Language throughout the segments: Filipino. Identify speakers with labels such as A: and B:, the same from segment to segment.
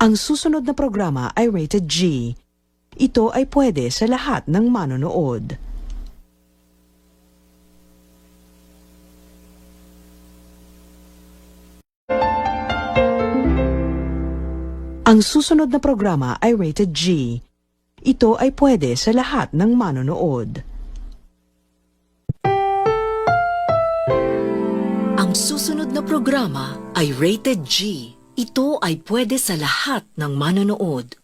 A: Ang susunod na programa ay rated G. Ito ay pwede sa lahat ng manonood. Ang susunod na programa ay rated G. Ito ay pwede sa lahat ng manonood.
B: Ang susunod na programa ay rated G. Ito ay pwede sa lahat ng manonood.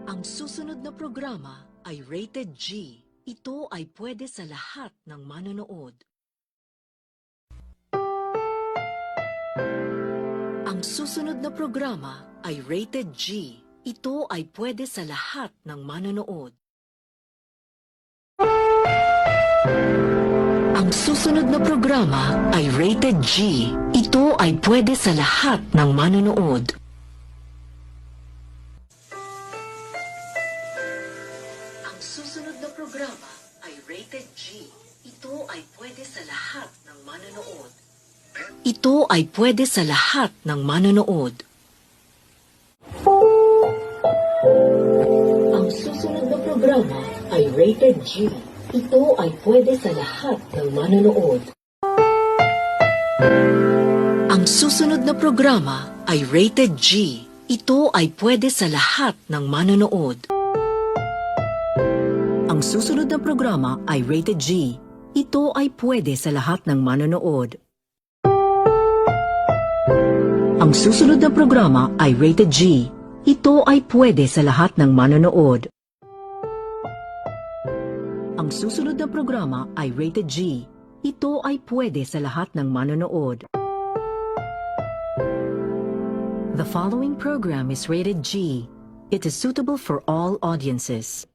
B: Ang susunod na programa ay rated G. Ito ay pwede sa lahat ng manonood. Ang susunod na programa ay rated G. Ito ay pwede sa lahat ng manonood. Ang susunod na programa ay rated G. Ito ay pwede sa lahat ng manonood. Ang susunod na programa ay rated G. Ito ay pwede sa lahat ng manonood. Ito ay pwede sa lahat ng manonood. Ang susunod na programa ay rated G. Ito ay pwede sa lahat ng manonood. Ang susunod na programa ay rated G. Ito ay pwede sa lahat ng manonood. Ang susunod na programa ay rated G. Ito ay pwede sa lahat ng manonood. Ang susunod na programa ay rated G. Ito ay pwede sa lahat ng manonood. Ang susunod na programa ay rated G. Ito ay pwede sa lahat ng manonood. The following program is rated G. It is suitable for all audiences.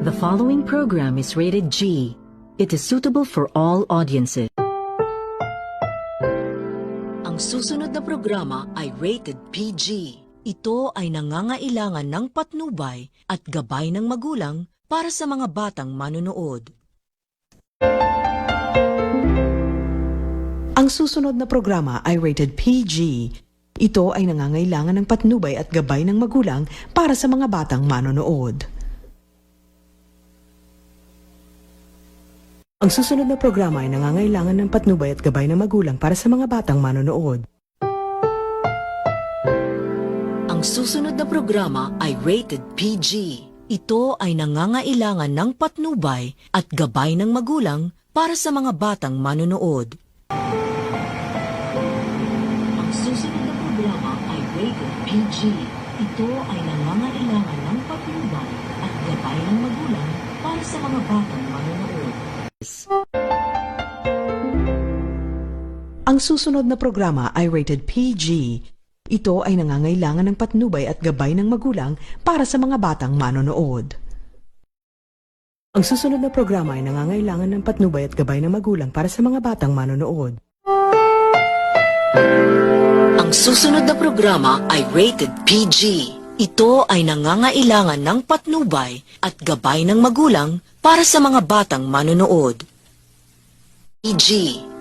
B: The following program is rated G. It is suitable for all audiences. Ang susunod na programa ay rated PG. Ito ay nangangailangan ng patnubay at gabay ng magulang para sa mga batang manonood.
A: Ang susunod na programa ay rated PG. Ito ay nangangailangan ng patnubay at gabay ng magulang para sa mga batang manonood. Ang susunod na programa ay nangangailangan ng patnubay at gabay ng magulang para sa mga batang manonood.
B: Ang susunod na programa ay rated PG. Ito ay nangangailangan ng patnubay at gabay ng magulang para sa mga batang manonood. Ang susunod na programa ay rated PG. Ito ay nangangailangan ng patnubay at gabay ng magulang para sa mga batang manonood.
A: Ang susunod na programa ay rated PG. Ito ay nangangailangan ng patnubay at gabay ng magulang para sa mga batang manonood. Ang susunod na programa ay nangangailangan ng patnubay at gabay ng magulang para sa mga batang manonood.
B: Ang susunod na programa ay rated PG. Ito ay nangangailangan ng patnubay at gabay ng magulang para sa mga batang manonood. PG.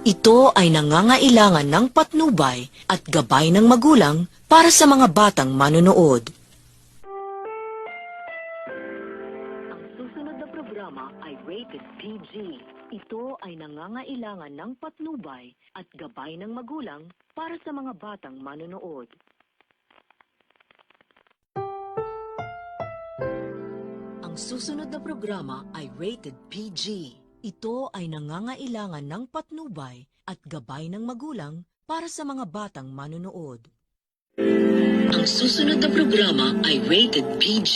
B: Ito ay nangangailangan ng patnubay at gabay ng magulang para sa mga batang manonood. Ang susunod na programa ay rated PG. Ito ay nangangailangan ng patnubay at gabay ng magulang para sa mga batang manonood. Ang susunod na programa ay rated PG. Ito ay nangangailangan ng patnubay at gabay ng magulang para sa mga batang manonood. Ang susunod na programa ay rated PG.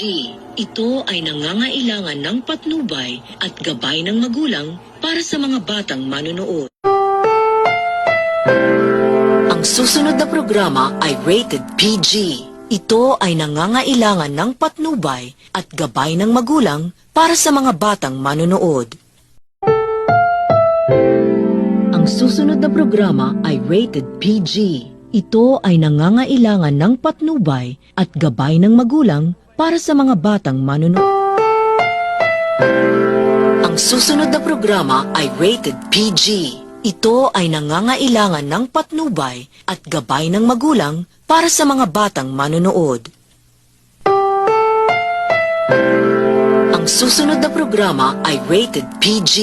B: Ito ay nangangailangan ng patnubay at gabay ng magulang para sa mga batang manonood. Ang susunod na programa ay rated PG. Ito ay nangangailangan ng patnubay at gabay ng magulang para sa mga batang manonood. Ang susunod na programa ay rated PG. Ito ay nangangailangan ng patnubay at gabay ng magulang para sa mga batang manonood. Ang susunod na programa ay rated PG. Ito ay nangangailangan ng patnubay at gabay ng magulang para sa mga batang manonood. Ang susunod na programa ay rated PG.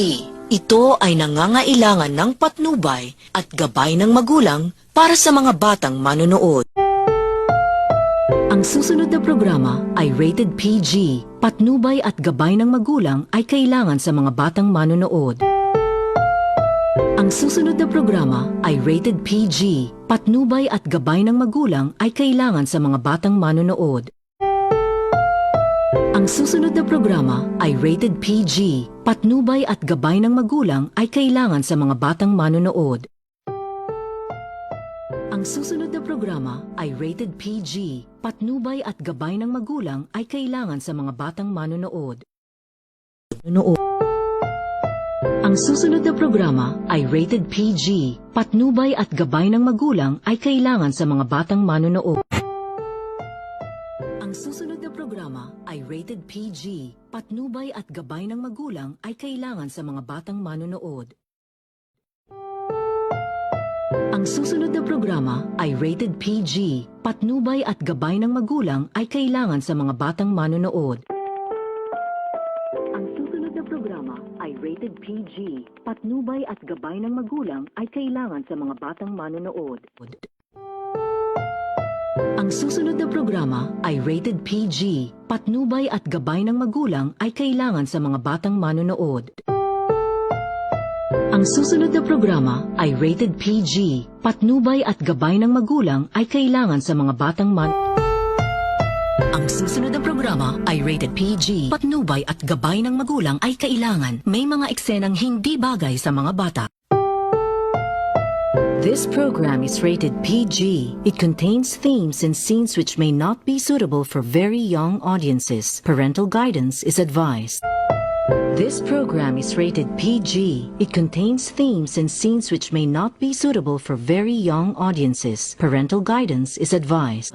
B: Ito ay nangangailangan ng patnubay at gabay ng magulang para sa mga batang manonood. Ang susunod na programa ay rated PG. Patnubay at gabay ng magulang ay kailangan sa mga batang manonood. Ang susunod na programa ay rated PG. Patnubay at gabay ng magulang ay kailangan sa mga batang manonood. Ang susunod na programa ay rated PG. Patnubay at gabay ng magulang ay kailangan sa mga batang manonood. Ang susunod na programa ay rated PG. Patnubay at gabay ng magulang ay kailangan sa mga batang manonood. Ang susunod na programa ay rated PG. Patnubay at gabay ng magulang ay kailangan sa mga batang manonood. Ang susunod na programa ay rated PG. Patnubay at gabay ng magulang ay kailangan sa mga batang manonood. Ang susunod na programa ay rated PG. Patnubay at gabay ng magulang ay kailangan sa mga batang manonood. Ang susunod na programa ay rated PG. Patnubay at gabay ng magulang ay kailangan sa mga batang manonood. Ang susunod na programa ay rated PG. Patnubay at gabay ng magulang ay kailangan sa mga batang manonood. Ang susunod na programa ay rated PG. Patnubay at gabay ng magulang ay kailangan sa mga batang Ang susunod na programa ay rated PG. Patnubay at gabay ng magulang ay kailangan. May mga eksenang hindi bagay sa mga bata. This program is rated PG. It contains themes and scenes which may not be suitable for very young audiences. Parental guidance is advised. This program is rated PG. It contains themes and scenes which may not be suitable for very young audiences. Parental guidance is advised.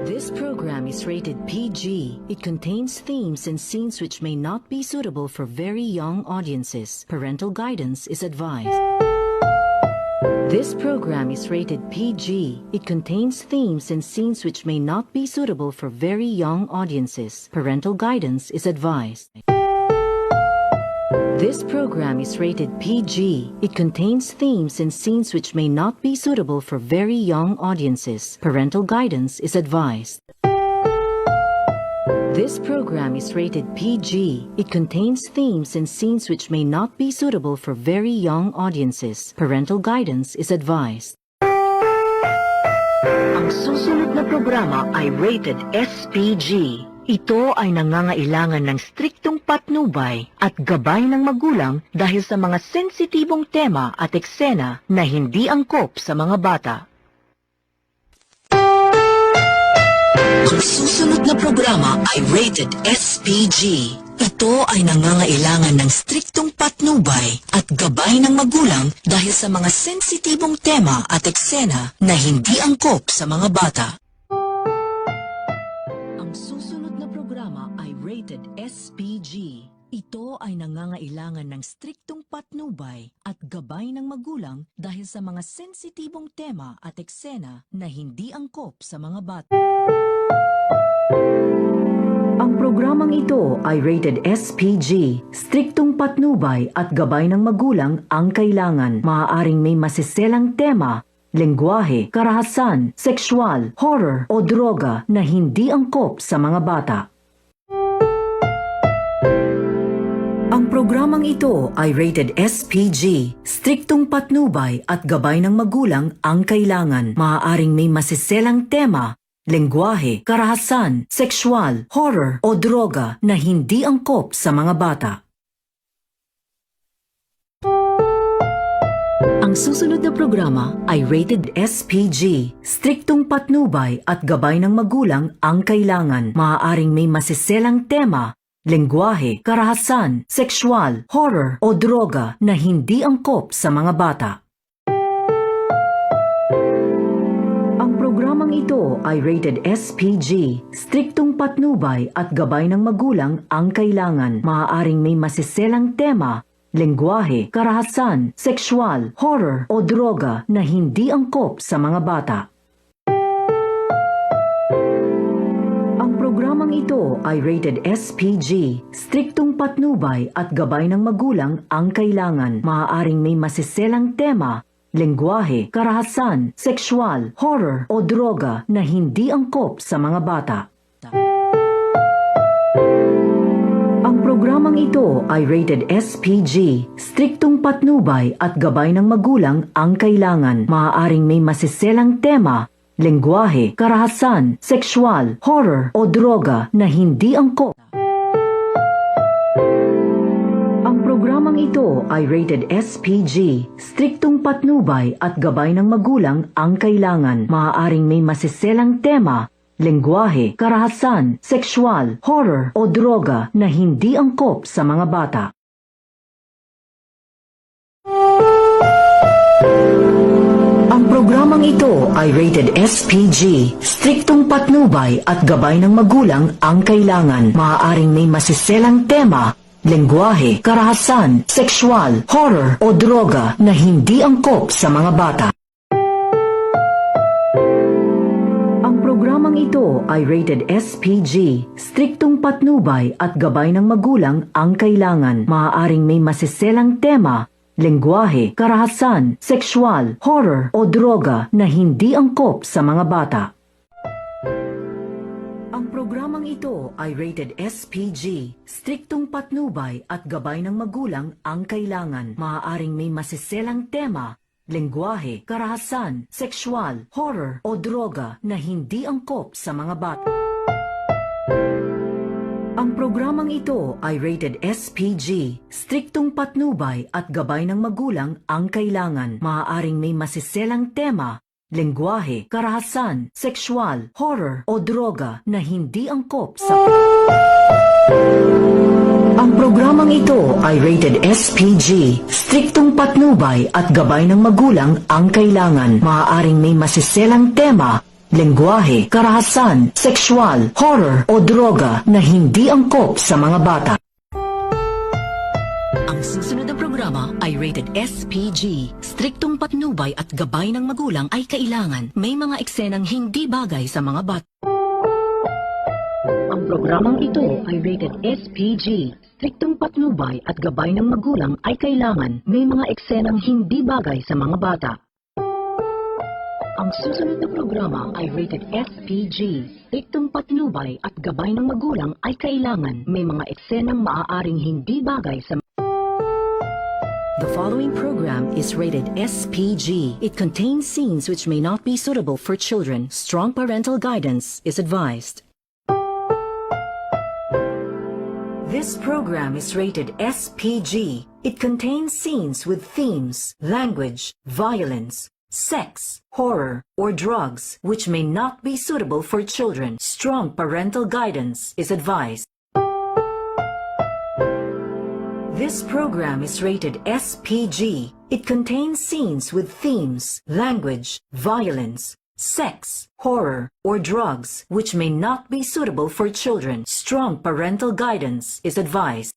B: This program is rated PG. It contains themes and scenes which may not be suitable for very young audiences. Parental guidance is advised. This program is rated PG. It contains themes and scenes which may not be suitable for very young audiences. Parental guidance is advised. This program is rated PG. It contains themes and scenes which may not be suitable for very young audiences. Parental guidance is advised. This program is rated PG. It contains themes and scenes which may not be suitable for very young audiences. Parental guidance is advised. Ang susunod na programa ay rated SPG. Ito ay nangangailangan ng striktong patnubay at gabay ng magulang dahil sa mga sensitibong tema at eksena na hindi angkop sa mga bata. Ang susunod na programa ay rated SPG. Ito ay nangangailangan ng striktong patnubay at gabay ng magulang dahil sa mga sensitibong tema at eksena na hindi angkop sa mga bata. Ang susunod na programa ay rated SPG. Ito ay nangangailangan ng striktong patnubay at gabay ng magulang dahil sa mga sensitibong tema at eksena na hindi angkop sa mga bata. Ang programang ito ay rated SPG. Striktong patnubay at gabay ng magulang ang kailangan. Maaaring may masiselang tema, lengguwahe, karahasan, sexual, horror o droga na hindi angkop sa mga bata. Ang programang ito ay rated SPG. Striktong patnubay at gabay ng magulang ang kailangan. Maaaring may masiselang tema, lengguwahe, karahasan, sexual, horror o droga na hindi angkop sa mga bata. Ang susunod na programa ay rated SPG. Striktong patnubay at gabay ng magulang ang kailangan. Maaaring may masiselang tema, lengguwahe, karahasan, sexual, horror o droga na hindi angkop sa mga bata. Ang programang ito ay rated SPG. Striktong patnubay at gabay ng magulang ang kailangan. Maaaring may masiselang tema, lengguwahe, karahasan, sexual, horror o droga na hindi angkop sa mga bata. Ang programang ito ay rated SPG. Striktong patnubay at gabay ng magulang ang kailangan. Maaaring may masiselang tema, lengguwahe, karahasan, sexual, horror o droga na hindi angkop sa mga bata. Ang programang ito ay rated SPG. Striktong patnubay at gabay ng magulang ang kailangan. Maaaring may masiselang tema, lengguwahe, karahasan, sexual, horror o droga na hindi angkop. Ang programang ito ay rated SPG. Striktong patnubay at gabay ng magulang ang kailangan. Maaaring may masiselang tema, lengguwahe, karahasan, sexual, horror o droga na hindi angkop sa mga bata. Ang programang ito ay rated SPG. Striktong patnubay at gabay ng magulang ang kailangan. Maaaring may masiselang tema, lengguwahe, karahasan, sexual, horror o droga na hindi angkop sa mga bata. Ang programang ito ay rated SPG. Striktong patnubay at gabay ng magulang ang kailangan. Maaaring may masiselang tema, lengguwahe, karahasan, sexual, horror o droga na hindi angkop sa mga bata. Ang programang ito ay rated SPG. Striktong patnubay at gabay ng magulang ang kailangan. Maaaring may masiselang tema, lengguwahe, karahasan, sexual, horror o droga na hindi angkop sa mga bata. Ang programang ito ay rated SPG. Striktong patnubay at gabay ng magulang ang kailangan. Maaaring may masiselang tema, lengguwahe, karahasan, sexual, horror o droga na hindi angkop sa... Ang programang ito ay rated SPG. Striktong patnubay at gabay ng magulang ang kailangan. Maaaring may masiselang tema, lengguwahe, karahasan, sexual, horror o droga na hindi angkop sa mga bata. Ang susunod na programa ay rated SPG. Striktong patnubay at gabay ng magulang ay kailangan. May mga eksenang hindi bagay sa mga bata. Ang programang ito ay rated SPG. Striktong patnubay at gabay ng magulang ay kailangan. May mga eksenang hindi bagay sa mga bata. Ang susunod na programa ay rated SPG. Striktong patnubay at gabay ng magulang ay kailangan. May mga eksenang maaaring hindi bagay sa... The following program is rated SPG. It contains scenes which may not be suitable for children. Strong parental guidance is advised. This program is rated SPG. It contains scenes with themes, language, violence, sex, horror, or drugs, which may not be suitable for children. Strong parental guidance is advised. This program is rated SPG. It contains scenes with themes, language, violence, sex, horror, or drugs, which may not be suitable for children. Strong parental guidance is advised.